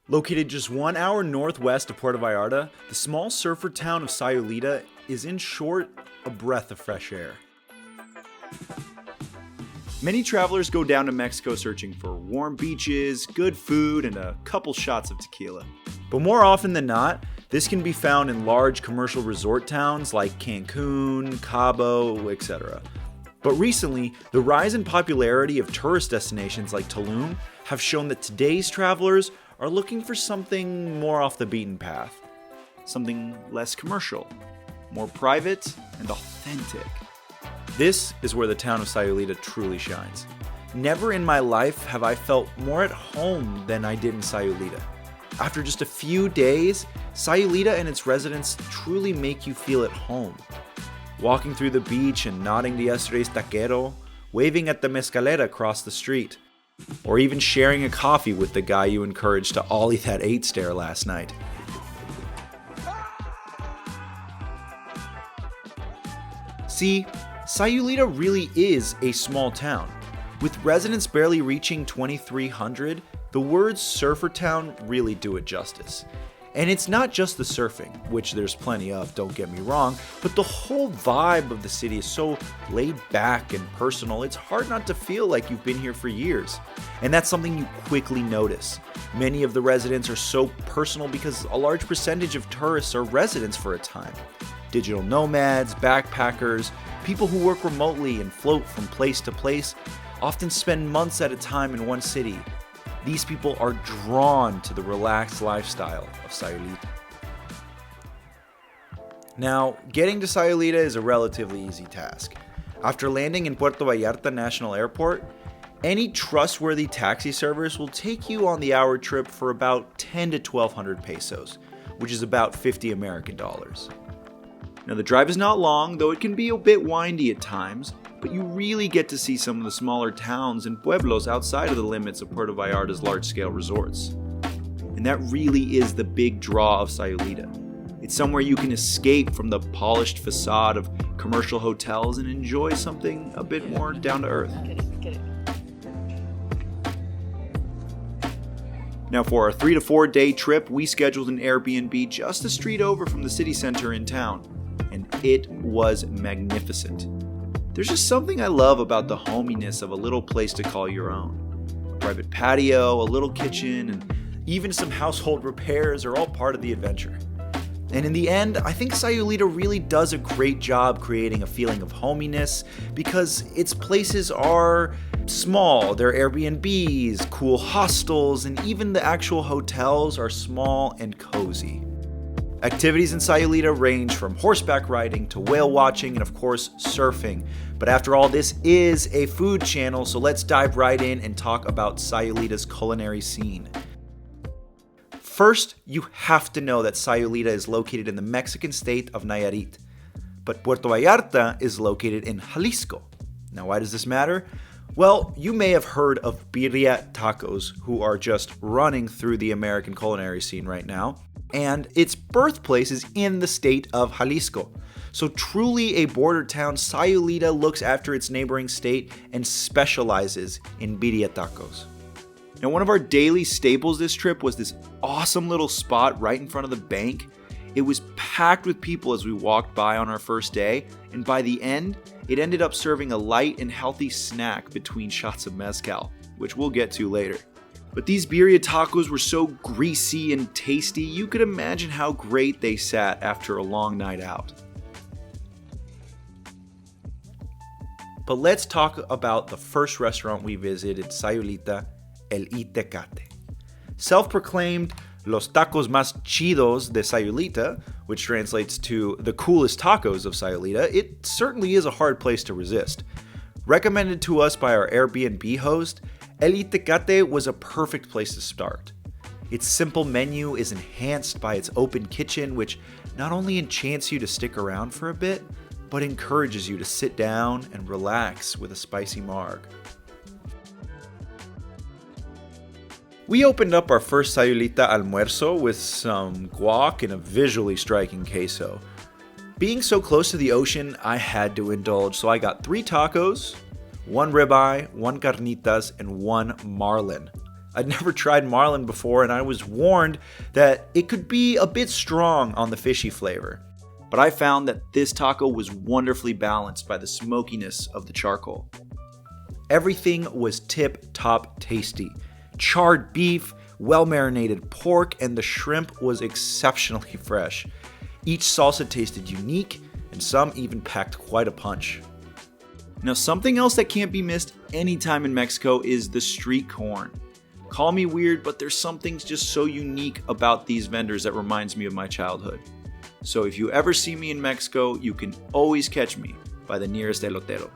Located just 1 hour northwest of Puerto Vallarta, the small surfer town of Sayulita is, in short, a breath of fresh air. Many travelers go down to Mexico searching for warm beaches, good food, and a couple shots of tequila. But more often than not, this can be found in large commercial resort towns like Cancun, Cabo, etc. But recently, the rise in popularity of tourist destinations like Tulum have shown that today's travelers are looking for something more off the beaten path. Something less commercial, more private, and authentic. This is where the town of Sayulita truly shines. Never in my life have I felt more at home than I did in Sayulita. After just a few days, Sayulita and its residents truly make you feel at home. Walking through the beach and nodding to yesterday's taquero, waving at the mezcalera across the street, or even sharing a coffee with the guy you encouraged to ollie that 8-stare last night. See, Sayulita really is a small town. With residents barely reaching 2,300, the words surfer town really do it justice. And it's not just the surfing, which there's plenty of, don't get me wrong, but the whole vibe of the city is so laid back and personal, it's hard not to feel like you've been here for years. And that's something you quickly notice. Many of the residents are so personal because a large percentage of tourists are residents for a time. Digital nomads, backpackers, people who work remotely and float from place to place, often spend months at a time in one city. These people are drawn to the relaxed lifestyle of Sayulita. Now, getting to Sayulita is a relatively easy task. After landing in Puerto Vallarta National Airport, any trustworthy taxi service will take you on the hour trip for about 10 to 1,200 pesos, which is about 50 American dollars. Now, the drive is not long, though it can be a bit windy at times, but you really get to see some of the smaller towns and pueblos outside of the limits of Puerto Vallarta's large-scale resorts. And that really is the big draw of Sayulita. It's somewhere you can escape from the polished facade of commercial hotels and enjoy something a bit more down to earth. Now, for our 3 to 4 day trip, we scheduled an Airbnb just a street over from the city center in town, and it was magnificent. There's just something I love about the hominess of a little place to call your own. A private patio, a little kitchen, and even some household repairs are all part of the adventure. And in the end, I think Sayulita really does a great job creating a feeling of hominess because its places are small. They're Airbnbs, cool hostels, and even the actual hotels are small and cozy. Activities in Sayulita range from horseback riding to whale watching and of course surfing. But after all, this is a food channel, so let's dive right in and talk about Sayulita's culinary scene. First, you have to know that Sayulita is located in the Mexican state of Nayarit, but Puerto Vallarta is located in Jalisco. Now, why does this matter? Well, you may have heard of birria tacos, who are just running through the American culinary scene right now. And its birthplace is in the state of Jalisco. So truly a border town, Sayulita looks after its neighboring state and specializes in birria tacos. Now, one of our daily staples this trip was this awesome little spot right in front of the bank. It was packed with people as we walked by on our first day, and by the end, it ended up serving a light and healthy snack between shots of mezcal, which we'll get to later. But these birria tacos were so greasy and tasty, you could imagine how great they sat after a long night out. But let's talk about the first restaurant we visited, Sayulita, El Itecate. Self-proclaimed Los Tacos Más Chidos de Sayulita, which translates to the coolest tacos of Sayulita, it certainly is a hard place to resist. Recommended to us by our Airbnb host, El Itecate was a perfect place to start. Its simple menu is enhanced by its open kitchen, which not only enchants you to stick around for a bit, but encourages you to sit down and relax with a spicy marg. We opened up our first Sayulita almuerzo with some guac and a visually striking queso. Being so close to the ocean, I had to indulge, so I got 3 tacos, 1 ribeye, 1 carnitas, and 1 marlin. I'd never tried marlin before, and I was warned that it could be a bit strong on the fishy flavor. But I found that this taco was wonderfully balanced by the smokiness of the charcoal. Everything was tip-top tasty. Charred beef, well-marinated pork, and the shrimp was exceptionally fresh. Each salsa tasted unique, and some even packed quite a punch. Now, something else that can't be missed anytime in Mexico is the street corn. Call me weird, but there's something just so unique about these vendors that reminds me of my childhood. So if you ever see me in Mexico, you can always catch me by the nearest elotero.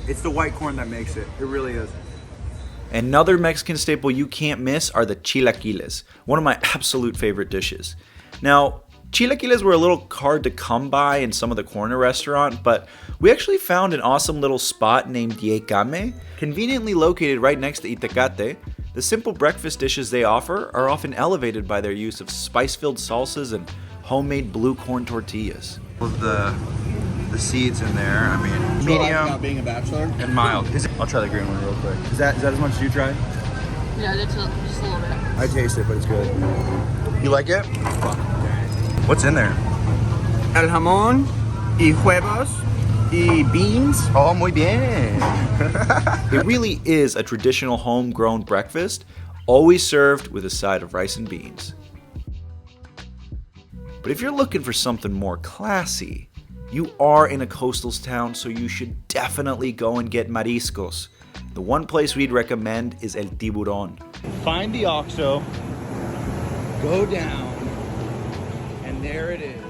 It's the white corn that makes it. It really is. Another Mexican staple you can't miss are the chilaquiles, one of my absolute favorite dishes. Now, chilaquiles were a little hard to come by in some of the corner restaurant, but we actually found an awesome little spot named Yecame, conveniently located right next to Itacate. The simple breakfast dishes they offer are often elevated by their use of spice-filled salsas and homemade blue corn tortillas. With the seeds in there, I mean, medium About being a bachelor. and mild. I'll try the green one real quick. Is that as much as you tried? Yeah, just a little bit. I taste it, but it's good. You like it? What's in there? El jamón y huevos y beans. Oh, muy bien. It really is a traditional homegrown breakfast, always served with a side of rice and beans. But if you're looking for something more classy, you are in a coastal town, so you should definitely go and get mariscos. The one place we'd recommend is El Tiburon. Find the OXXO. Go down. And there it is.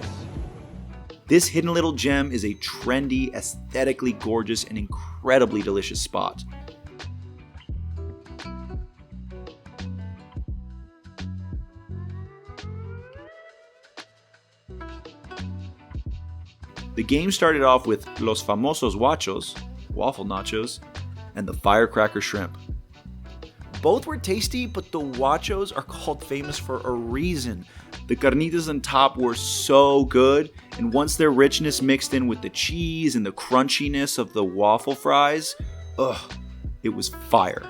This hidden little gem is a trendy, aesthetically gorgeous, and incredibly delicious spot. The game started off with Los Famosos Guachos, waffle nachos, and the firecracker shrimp. Both were tasty, but the guachos are called famous for a reason. The carnitas on top were so good, and once their richness mixed in with the cheese and the crunchiness of the waffle fries, it was fire.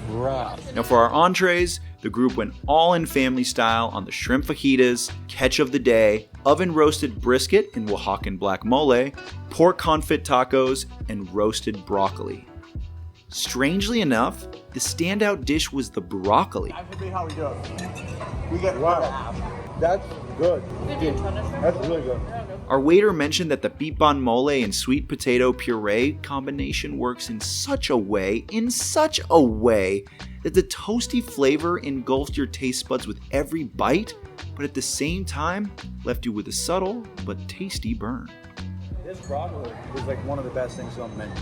Rough. Now for our entrees, the group went all in family style on the shrimp fajitas, catch of the day, oven roasted brisket in Oaxacan black mole, pork confit tacos, and roasted broccoli. Strangely enough, the standout dish was the broccoli. That should be how we do it. We get wow. That's good. That's really good. Our waiter mentioned that the pipan mole and sweet potato puree combination works in such a way that the toasty flavor engulfed your taste buds with every bite, but at the same time left you with a subtle but tasty burn. This broccoli is like one of the best things on the menu.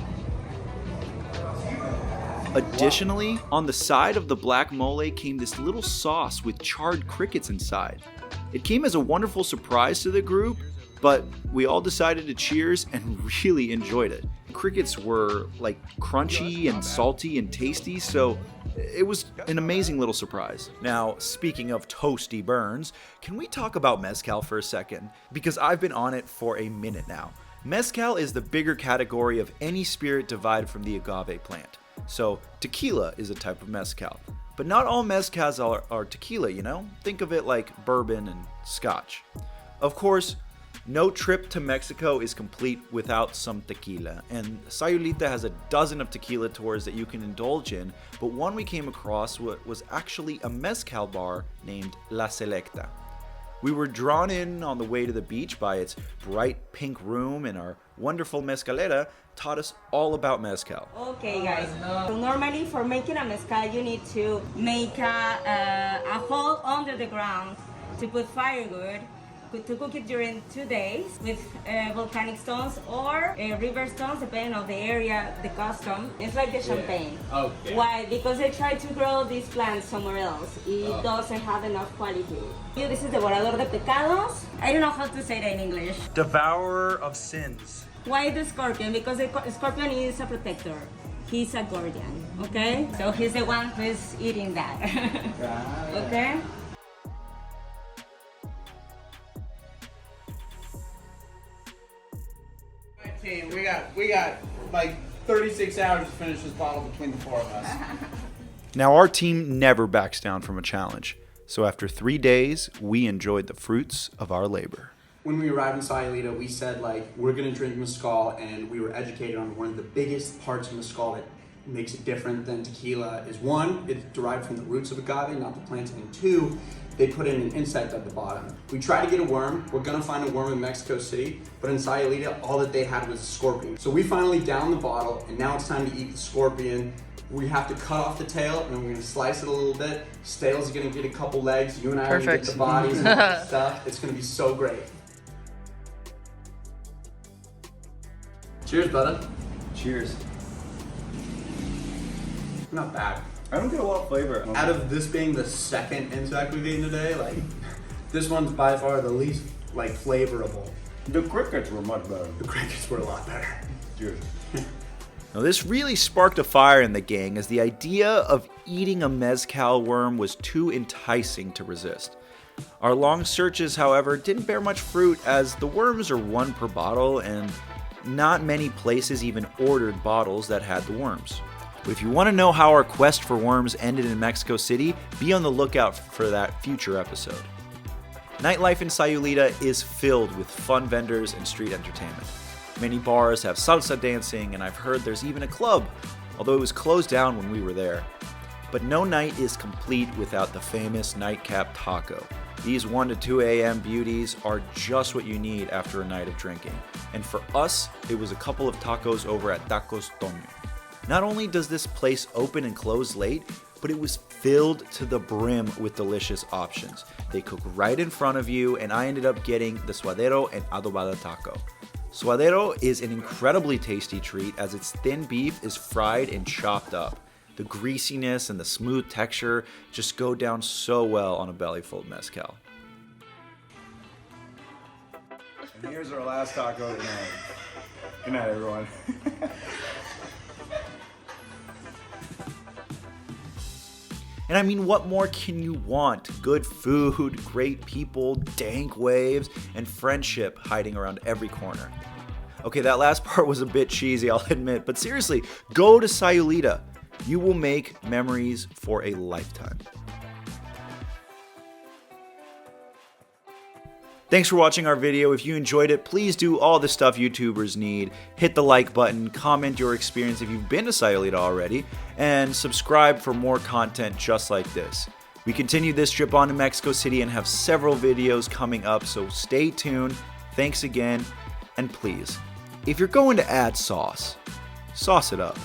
Additionally, on the side of the black mole came this little sauce with charred crickets inside. It came as a wonderful surprise to the group, but we all decided to cheers and really enjoyed it. Crickets were like crunchy and salty and tasty, so it was an amazing little surprise. Now, speaking of toasty burns, can we talk about mezcal for a second? Because I've been on it for a minute now. Mezcal is the bigger category of any spirit derived from the agave plant. So tequila is a type of mezcal. But not all mezcals are tequila, you know? Think of it like bourbon and scotch. Of course, no trip to Mexico is complete without some tequila, and Sayulita has a dozen of tequila tours that you can indulge in, but one we came across was actually a mezcal bar named La Selecta. We were drawn in on the way to the beach by its bright pink room, and our wonderful mezcalera taught us all about mezcal. Okay, guys. So normally for making a mezcal, you need to make a hole under the ground to put firewood, to cook it during 2 days with volcanic stones or river stones, depending on the area, the custom. It's like the champagne. Oh, yeah. Why? Because they try to grow these plants somewhere else. It doesn't have enough quality. This is devorador de pecados. I don't know how to say that in English. Devourer of sins. Why the scorpion? Because the scorpion is a protector. He's a guardian, okay? So he's the one who's eating that, okay? Team, we got like 36 hours to finish this bottle between the four of us. Now, our team never backs down from a challenge. So after 3 days, we enjoyed the fruits of our labor. When we arrived in Sayulita, we said, like, we're gonna drink Mezcal, and we were educated on one of the biggest parts of Mezcal that makes it different than tequila is, one, it's derived from the roots of agave, not the plant, and two, they put in an insect at the bottom. We tried to get a worm. We're gonna find a worm in Mexico City, but in Sayulita, all that they had was a scorpion. So we finally downed the bottle, and now it's time to eat the scorpion. We have to cut off the tail, and then we're gonna slice it a little bit. Stale's gonna get a couple legs. You and I are gonna get the bodies and all that stuff. It's gonna be so great. Cheers, brother. Cheers. Not bad. I don't get a lot of flavor. Out of this being the second insect we've eaten today, like, this one's by far the least, like, flavorable. The crickets were much better. The crickets were a lot better. Cheers. Now, this really sparked a fire in the gang as the idea of eating a mezcal worm was too enticing to resist. Our long searches, however, didn't bear much fruit as the worms are one per bottle and not many places even ordered bottles that had the worms. But if you want to know how our quest for worms ended in Mexico City, be on the lookout for that future episode. Nightlife in Sayulita is filled with fun vendors and street entertainment. Many bars have salsa dancing, and I've heard there's even a club, although it was closed down when we were there. But no night is complete without the famous nightcap taco. These 1 to 2 a.m. beauties are just what you need after a night of drinking. And for us, it was a couple of tacos over at Tacos Toño. Not only does this place open and close late, but it was filled to the brim with delicious options. They cook right in front of you, and I ended up getting the suadero and adobada taco. Suadero is an incredibly tasty treat as its thin beef is fried and chopped up. The greasiness and the smooth texture just go down so well on a belly full of mezcal. And here's our last taco tonight. Good night, everyone. And I mean, what more can you want? Good food, great people, dank waves, and friendship hiding around every corner. Okay, that last part was a bit cheesy, I'll admit, but seriously, go to Sayulita. You will make memories for a lifetime. Thanks for watching our video. If you enjoyed it, please do all the stuff YouTubers need. Hit the like button, comment your experience if you've been to Sayulita already, and subscribe for more content just like this. We continue this trip on to Mexico City and have several videos coming up, so stay tuned. Thanks again, and please, if you're going to add sauce, sauce it up.